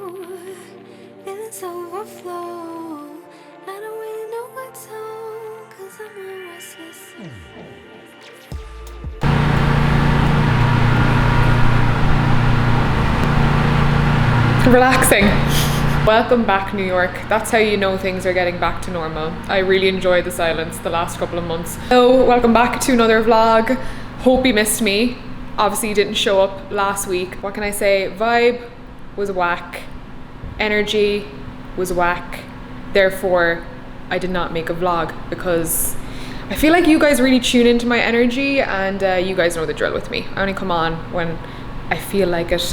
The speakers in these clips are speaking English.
feelings overflow. I don't really know what to, 'cause I'm a restless. Relaxing. Welcome back, New York. That's how you know things are getting back to normal. I really enjoyed the silence the last couple of months. So, welcome back to another vlog. Hope you missed me. Obviously, you didn't show up last week. What can I say? Vibe was whack. Energy was whack. Therefore, I did not make a vlog because I feel like you guys really tune into my energy, and you guys know the drill with me. I only come on when I feel like it.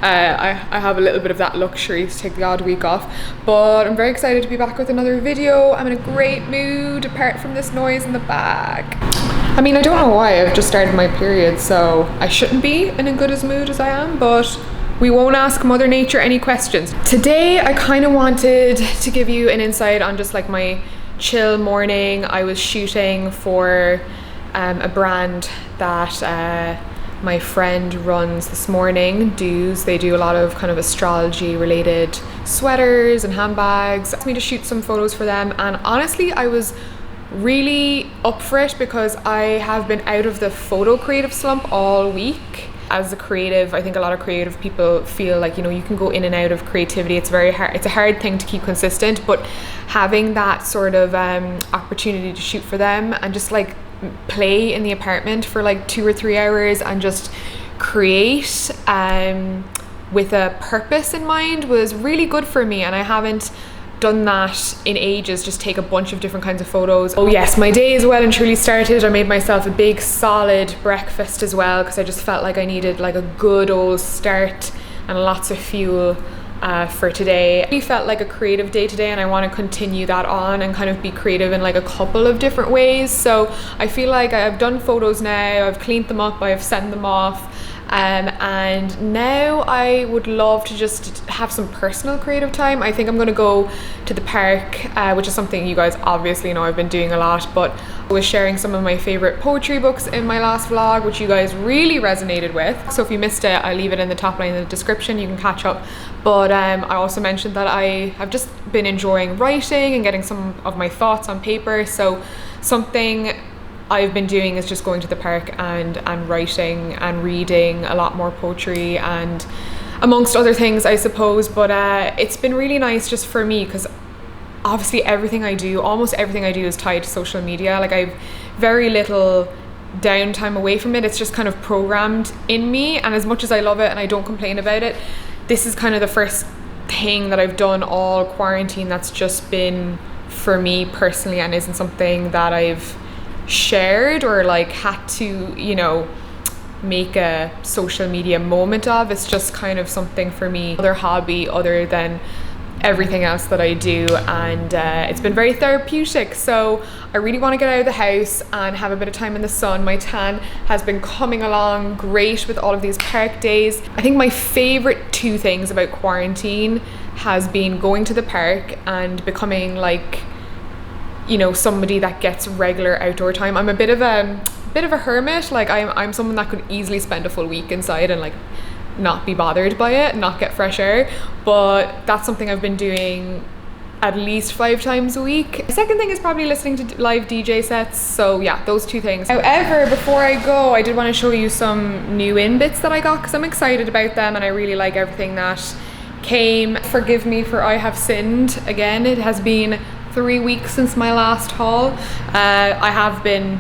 I have a little bit of that luxury to take the odd week off, but I'm very excited to be back with another video. I'm in a great mood apart from this noise in the back. I mean, I don't know why, I've just started my period, so I shouldn't be in as good a mood as I am, but we won't ask Mother Nature any questions. Today, I kind of wanted to give you an insight on just like my chill morning. I was shooting for a brand that my friend runs this morning, Dues. They do a lot of kind of astrology related sweaters and handbags. Asked me to shoot some photos for them, and honestly I was really up for it because I have been out of the photo creative slump all week. As a creative, I think a lot of creative people feel like, you know, you can go in and out of creativity. It's very hard, it's a hard thing to keep consistent, but having that sort of opportunity to shoot for them and just like play in the apartment for like 2 or 3 hours and just create with a purpose in mind was really good for me, and I haven't done that in ages. Just take a bunch of different kinds of photos. Oh yes, my day is well and truly started. I made myself a big solid breakfast as well because I just felt like I needed like a good old start and lots of fuel for today. It felt like a creative day today, and I want to continue that on and kind of be creative in like a couple of different ways. So I feel like I've done photos now, I've cleaned them up, I've sent them off, and now I would love to just have some personal creative time. I think I'm going to go to the park, which is something you guys obviously know I've been doing a lot, but I was sharing some of my favorite poetry books in my last vlog, which you guys really resonated with. So if you missed it, I'll leave it in the top line in the description, you can catch up. But I also mentioned that I have just been enjoying writing and getting some of my thoughts on paper. So something I've been doing is just going to the park and writing and reading a lot more poetry and amongst other things, I suppose. But it's been really nice just for me because obviously almost everything I do is tied to social media. Like I've very little downtime away from it. It's just kind of programmed in me, and as much as I love it and I don't complain about it, this is kind of the first thing that I've done all quarantine that's just been for me personally and isn't something that I've shared or like had to, you know, make a social media moment of. It's just kind of something for me, other hobby other than everything else that I do, and it's been very therapeutic. So I really want to get out of the house and have a bit of time in the sun. My tan has been coming along great with all of these park days. I think my favorite 2 things about quarantine has been going to the park and becoming like, you know, somebody that gets regular outdoor time. I'm a bit of a hermit. Like I'm someone that could easily spend a full week inside and like not be bothered by it, not get fresh air, but that's something I've been doing at least 5 times a week. The second thing is probably listening to live DJ sets. So yeah, those 2 things. However, before I go, I did want to show you some new in bits that I got because I'm excited about them and I really like everything that came. Forgive me for I have sinned again. It has been 3 weeks since my last haul. I have been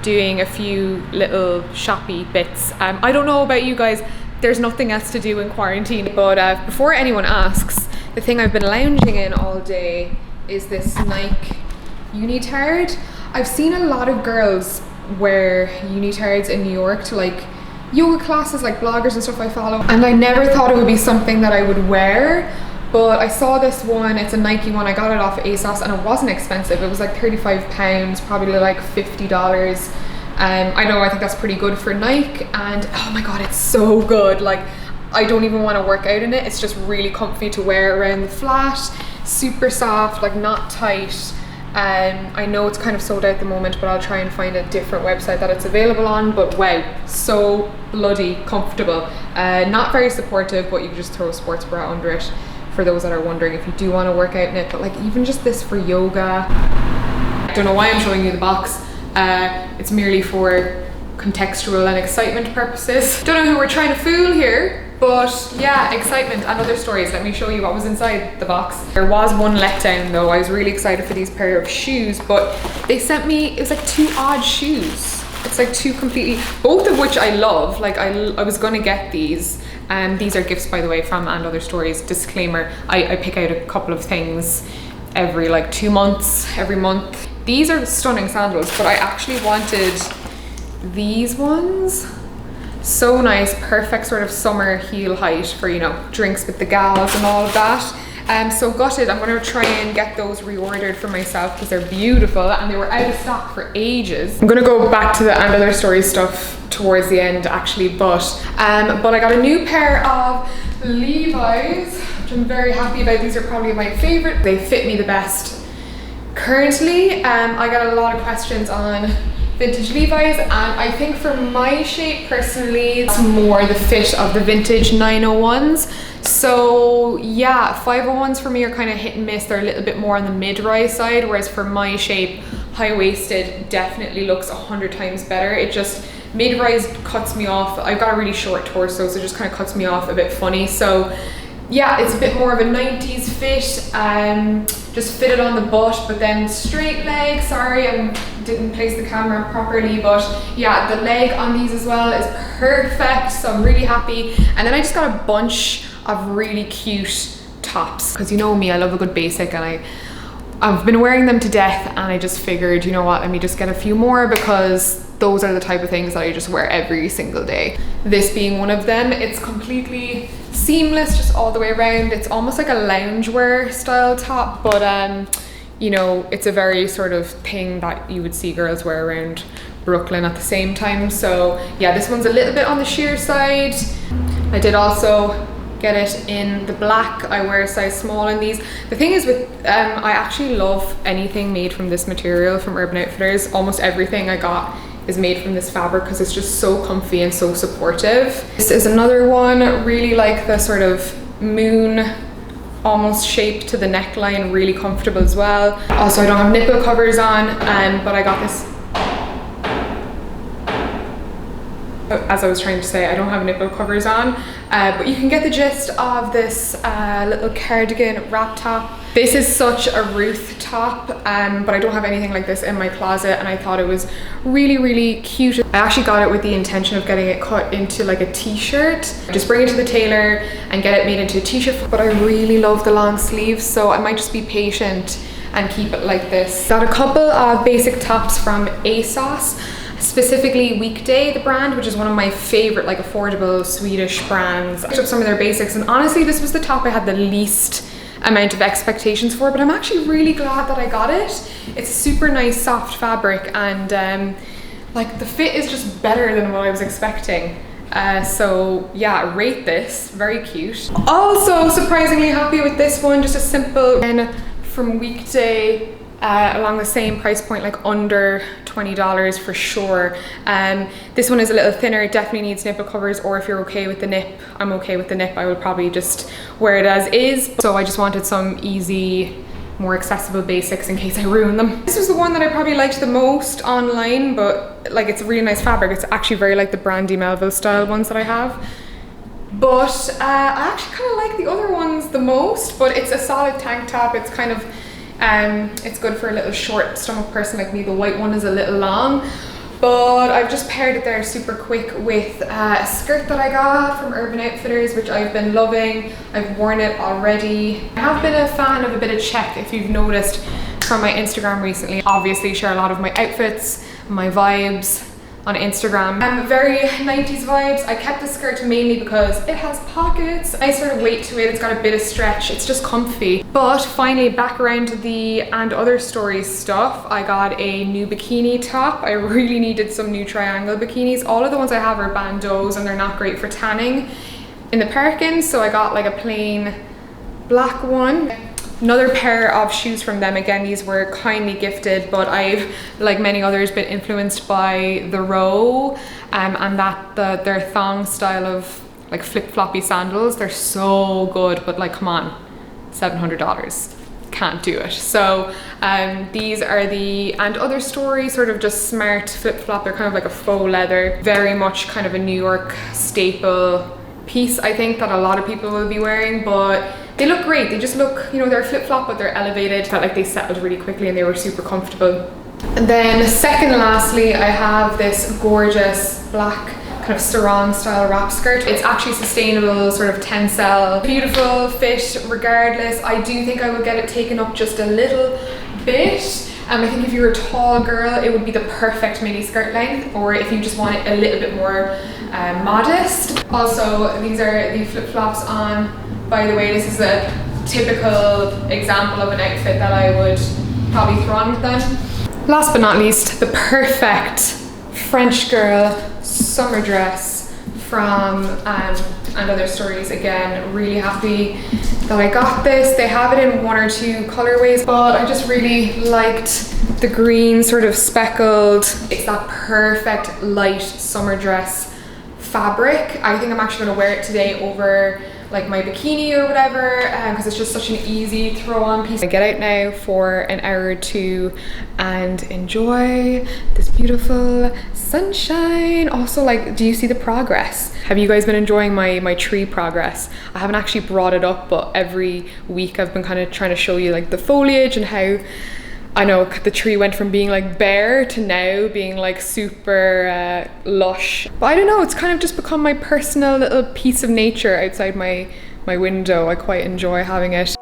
doing a few little shoppy bits. I don't know about you guys, there's nothing else to do in quarantine, but before anyone asks, the thing I've been lounging in all day is this Nike unitard. I've seen a lot of girls wear unitards in New York to like yoga classes, like bloggers and stuff I follow, and I never thought it would be something that I would wear. But I saw this one, it's a Nike one, I got it off ASOS and it wasn't expensive. It was like £35, probably like $50. I think that's pretty good for Nike, and oh my god, it's so good. Like I don't even want to work out in it. It's just really comfy to wear around the flat, super soft, like not tight. I know it's kind of sold out at the moment, but I'll try and find a different website that it's available on. But wow, so bloody comfortable. Not very supportive, but you can just throw a sports bra under it for those that are wondering if you do want to work out in it. But like even just this for yoga. I don't know why I'm showing you the box. It's merely for contextual and excitement purposes. Don't know who we're trying to fool here, but yeah, excitement and other stories. Let me show you what was inside the box. There was one letdown though. I was really excited for these pair of shoes, but they sent me, it was like 2 odd shoes. It's like 2 completely, both of which I love. Like I was gonna get these. These are gifts, by the way, from And Other Stories. Disclaimer, I pick out a couple of things every like 2 months, every month. These are stunning sandals, but I actually wanted these ones. So nice, perfect sort of summer heel height for, you know, drinks with the gals and all of that. So gutted. I'm going to try and get those reordered for myself because they're beautiful and they were out of stock for ages. I'm going to go back to the And Other Stories stuff towards the end actually, but I got a new pair of Levi's, which I'm very happy about. These are probably my favorite. They fit me the best currently. I got a lot of questions on vintage Levi's, and I think for my shape personally, it's more the fit of the vintage 901s. So yeah, 501s for me are kind of hit and miss. They're a little bit more on the mid-rise side, whereas for my shape, high-waisted definitely looks 100 times better. It just, mid-rise cuts me off. I've got a really short torso, so it just kind of cuts me off a bit funny. So yeah, it's a bit more of a 90s fit, just fitted on the butt, but then straight leg. Sorry, I didn't place the camera properly, but yeah, the leg on these as well is perfect, so I'm really happy. And then I just got a bunch of really cute tops, because you know me, I love a good basic, and I've been wearing them to death, and I just figured, you know what, let me just get a few more, because those are the type of things that I just wear every single day. This being one of them. It's completely seamless just all the way around. It's almost like a loungewear style top, but you know, it's a very sort of thing that you would see girls wear around Brooklyn at the same time. So yeah, this one's a little bit on the sheer side. I did also get it in the black. I wear a size small in these. The thing is with, I actually love anything made from this material from Urban Outfitters. Almost everything I got is made from this fabric because it's just so comfy and so supportive. This is another one, really like the sort of moon almost shape to the neckline, really comfortable as well. Also, I don't have nipple covers on, but I got this, as I was trying to say, I don't have nipple covers on, but you can get the gist of this little cardigan wrap top. This is such a Ruth top, but I don't have anything like this in my closet, and I thought it was really, really cute. I actually got it with the intention of getting it cut into like a t-shirt. Just bring it to the tailor and get it made into a t-shirt, but I really love the long sleeves, so I might just be patient and keep it like this. Got a couple of basic tops from ASOS, specifically Weekday, the brand, which is one of my favorite like affordable Swedish brands. I picked up some of their basics, and honestly this was the top I had the least amount of expectations for, but I'm actually really glad that I got it. It's a super nice soft fabric, and like the fit is just better than what I was expecting. So yeah, rate this, very cute. Also surprisingly happy with this one, just a simple one from Weekday, along the same price point, like under $20 for sure. This one is a little thinner, it definitely needs nipple covers, or if you're okay with the nip, I'm okay with the nip, I would probably just wear it as is. So I just wanted some easy, more accessible basics in case I ruin them. This was the one that I probably liked the most online, but like it's a really nice fabric. It's actually very like the Brandy Melville style ones that I have. But I actually kind of like the other ones the most, but it's a solid tank top. It's kind of it's good for a little short stomach person like me. The white one is a little long, but I've just paired it there super quick with a skirt that I got from Urban Outfitters, which I've been loving. I've worn it already. I have been a fan of a bit of check, if you've noticed from my Instagram recently. Obviously share a lot of my outfits, my vibes on Instagram. Very 90s vibes. I kept the skirt mainly because it has pockets, nice sort of weight to it, it's got a bit of stretch, it's just comfy. But finally back around to the And Other Stories stuff, I got a new bikini top. I really needed some new triangle bikinis. All of the ones I have are bandeaus and they're not great for tanning in the Perkins, so I got like a plain black one. Another pair of shoes from them, again, these were kindly gifted, but I've, like many others, been influenced by the Row and their thong style of like flip-floppy sandals. They're so good, but like, come on, $700. Can't do it. So these are the And Other Story, sort of just smart flip-flop. They're kind of like a faux leather, very much kind of a New York staple piece, I think, that a lot of people will be wearing, but they look great. They just look, you know, they're flip-flop, but they're elevated. Felt like they settled really quickly and they were super comfortable. And then second lastly, I have this gorgeous black kind of sarong style wrap skirt. It's actually sustainable, sort of tencel, beautiful fit regardless. I do think I would get it taken up just a little bit. I think if you're a tall girl, it would be the perfect mini skirt length, or if you just want it a little bit more modest. Also, these are the flip-flops on. By the way, this is a typical example of an outfit that I would probably throw on with them. Last but not least, the perfect French girl summer dress from And Other Stories. Again, really happy that I got this. They have it in one or two colorways, but I just really liked the green sort of speckled. It's that perfect light summer dress fabric. I think I'm actually gonna wear it today over like my bikini or whatever, because it's just such an easy throw on piece. I get out now for an hour or two and enjoy this beautiful sunshine. Also, like, do you see the progress? Have you guys been enjoying my tree progress? I haven't actually brought it up, but every week I've been kind of trying to show you like the foliage and how I know the tree went from being like bare to now being like super lush. But I don't know, it's kind of just become my personal little piece of nature outside my window. I quite enjoy having it.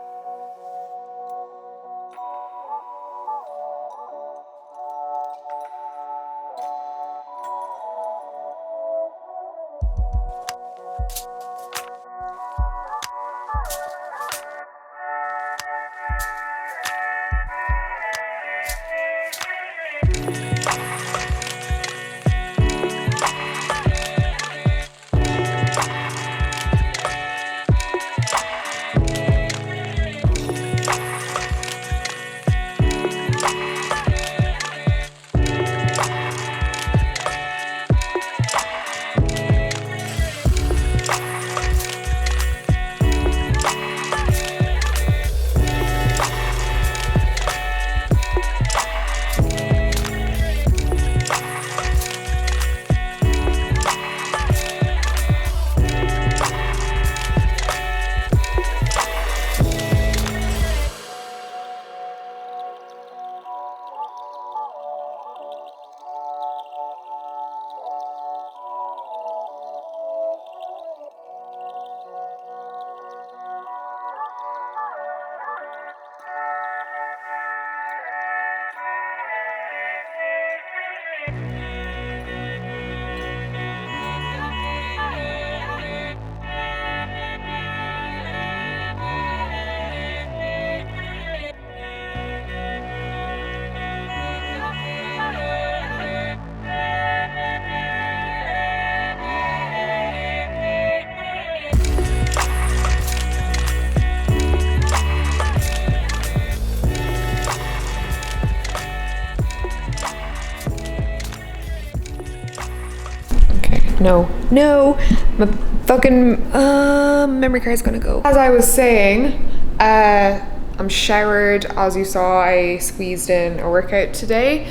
No, my fucking memory card's gonna go. As I was saying, I'm showered. As you saw, I squeezed in a workout today.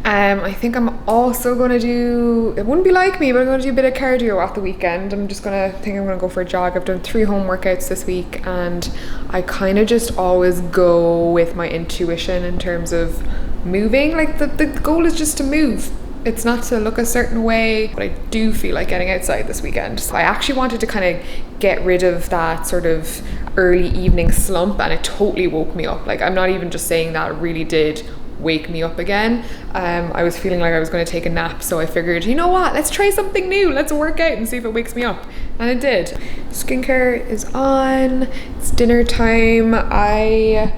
I think I'm also gonna do, it wouldn't be like me, but I'm gonna do a bit of cardio at the weekend. I'm gonna go for a jog. I've done 3 home workouts this week, and I kind of just always go with my intuition in terms of moving. Like the goal is just to move. It's not to look a certain way, but I do feel like getting outside this weekend. So I actually wanted to kind of get rid of that sort of early evening slump, and it totally woke me up. Like, I'm not even just saying that, it really did wake me up again. I was feeling like I was going to take a nap, so I figured, you know what, let's try something new. Let's work out and see if it wakes me up. And it did. Skincare is on. It's dinner time. I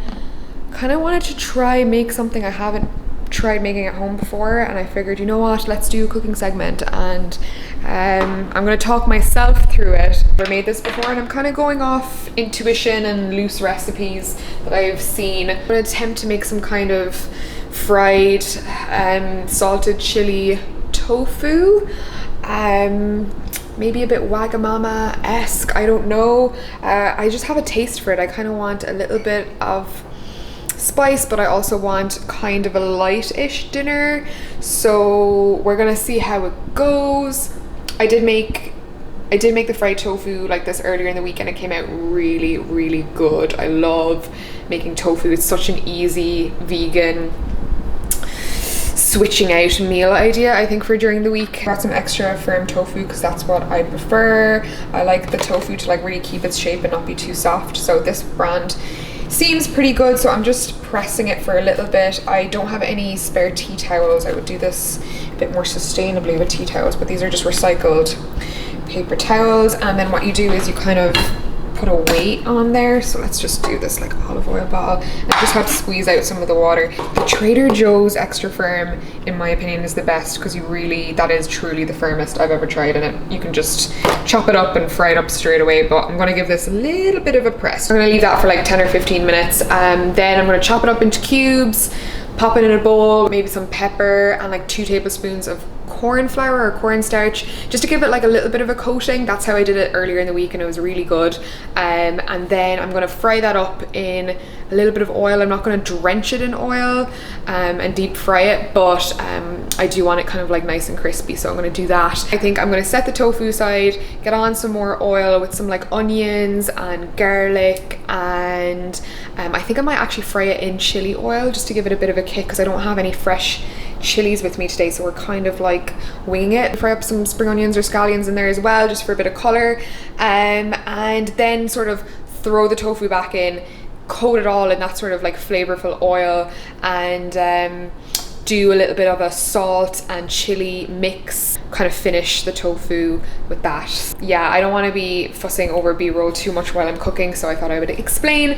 kind of wanted to make something I haven't tried making at home before, and I figured, you know what, let's do a cooking segment, and I'm gonna talk myself through it. I've never made this before, and I'm kind of going off intuition and loose recipes that I've seen. I'm gonna attempt to make some kind of fried salted chili tofu, maybe a bit Wagamama-esque, I don't know. I just have a taste for it. I kind of want a little bit of spice, but I also want kind of a light-ish dinner, so we're gonna see how it goes. I did make the fried tofu like this earlier in the week, and it came out really, really good. I love making tofu. It's such an easy vegan switching out meal idea, I think, for during the week. Got some extra firm tofu because that's what I prefer. I like the tofu to like really keep its shape and not be too soft, so this brand seems pretty good, so I'm just pressing it for a little bit. I don't have any spare tea towels. I would do this a bit more sustainably with tea towels, but these are just recycled paper towels. And then what you do is you kind of put a weight on there. So let's just do this like olive oil bottle, and just have to squeeze out some of the water. The Trader Joe's extra firm, in my opinion, is the best, because that is truly the firmest I've ever tried, and you can just chop it up and fry it up straight away. But I'm gonna give this a little bit of a press. I'm gonna leave that for like 10 or 15 minutes, and then I'm gonna chop it up into cubes, pop it in a bowl, maybe some pepper and like 2 tablespoons of corn flour or cornstarch, just to give it like a little bit of a coating. That's how I did it earlier in the week, and it was really good. And then I'm gonna fry that up in a little bit of oil. I'm not gonna drench it in oil and deep fry it, but I do want it kind of like nice and crispy, so I'm gonna do that. I think I'm gonna set the tofu aside, get on some more oil with some like onions and garlic, and I think I might actually fry it in chili oil just to give it a bit of a kick, because I don't have any fresh chilies with me today, so we're kind of like winging it. Fry up some spring onions or scallions in there as well, just for a bit of color, and then sort of throw the tofu back in, coat it all in that sort of like flavorful oil, and do a little bit of a salt and chili mix, kind of finish the tofu with that. Yeah, I don't want to be fussing over B-roll too much while I'm cooking, so I thought I would explain.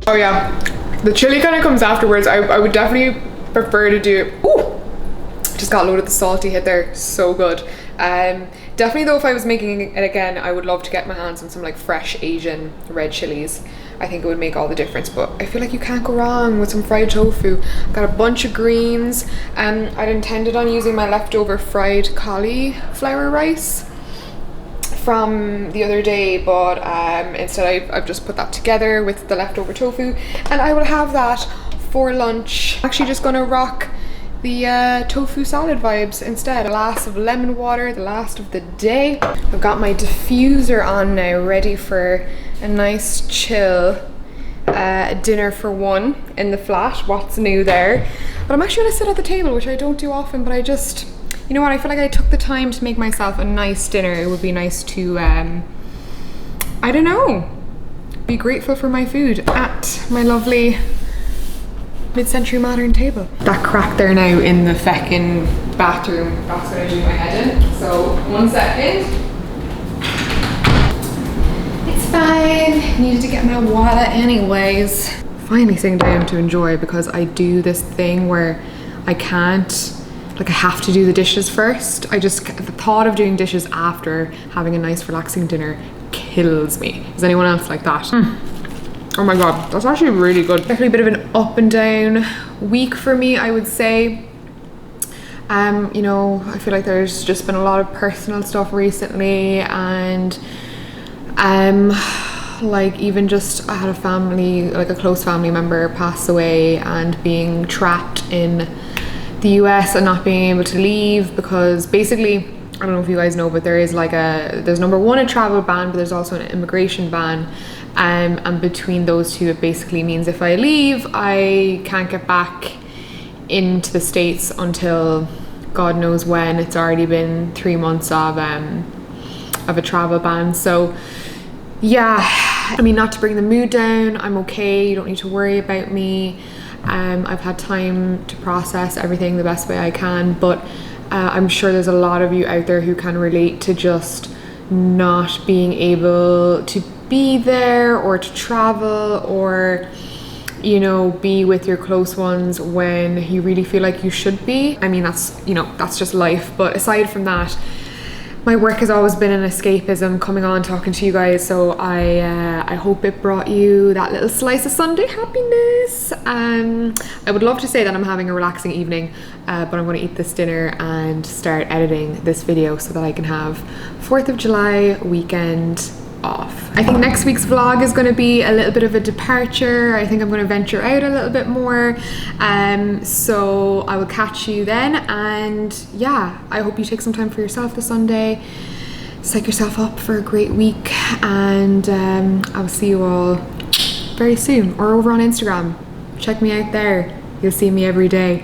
Oh yeah, the chili kind of comes afterwards. I would definitely prefer to do, ooh, just got loaded the salty hit there, so good. Definitely though, if I was making it again, I would love to get my hands on some like fresh Asian red chilies. I think it would make all the difference, but I feel like you can't go wrong with some fried tofu. Got a bunch of greens. I'd intended on using my leftover fried cauliflower rice from the other day, but instead I've just put that together with the leftover tofu, and I will have that for lunch. I'm actually just gonna rock the tofu salad vibes instead. A glass of lemon water, the last of the day. I've got my diffuser on now, ready for a nice chill dinner for one in the flat. What's new there? But I'm actually gonna sit at the table, which I don't do often, but I just, you know what, I feel like I took the time to make myself a nice dinner. It would be nice to, I don't know, be grateful for my food at my lovely mid-century modern table. That crack there now in the feckin' bathroom, that's what I do my head in. So, 1 second. It's fine. Needed to get my water anyways. finally sitting down to enjoy, because I do this thing where I can't, like I have to do the dishes first. The thought of doing dishes after having a nice relaxing dinner kills me. Is anyone else like that? Oh my god, that's actually really good. Definitely a bit of an up and down week for me, I would say. You know, I feel like there's just been a lot of personal stuff recently, and like even just I had a family, like a close family member pass away, and being trapped in the US and not being able to leave, because basically, I don't know if you guys know, but there is like there's number one a travel ban, but there's also an immigration ban, and between those two it basically means if I leave I can't get back into the States until God knows when. It's already been 3 months of a travel ban. So yeah, I mean, not to bring the mood down, I'm okay, you don't need to worry about me. I've had time to process everything the best way I can, but I'm sure there's a lot of you out there who can relate to just not being able to be there or to travel, or you know, be with your close ones when you really feel like you should be. I mean, that's, you know, that's just life. But aside from that, my work has always been an escapism, coming on talking to you guys, so I hope it brought you that little slice of Sunday happiness. I would love to say that I'm having a relaxing evening, but I'm going to eat this dinner and start editing this video so that I can have 4th of July weekend off. I think next week's vlog is going to be a little bit of a departure. I think I'm going to venture out a little bit more, so I will catch you then. And yeah, I hope you take some time for yourself this Sunday, psych yourself up for a great week, and I'll see you all very soon, or over on Instagram. Check me out there, you'll see me every day.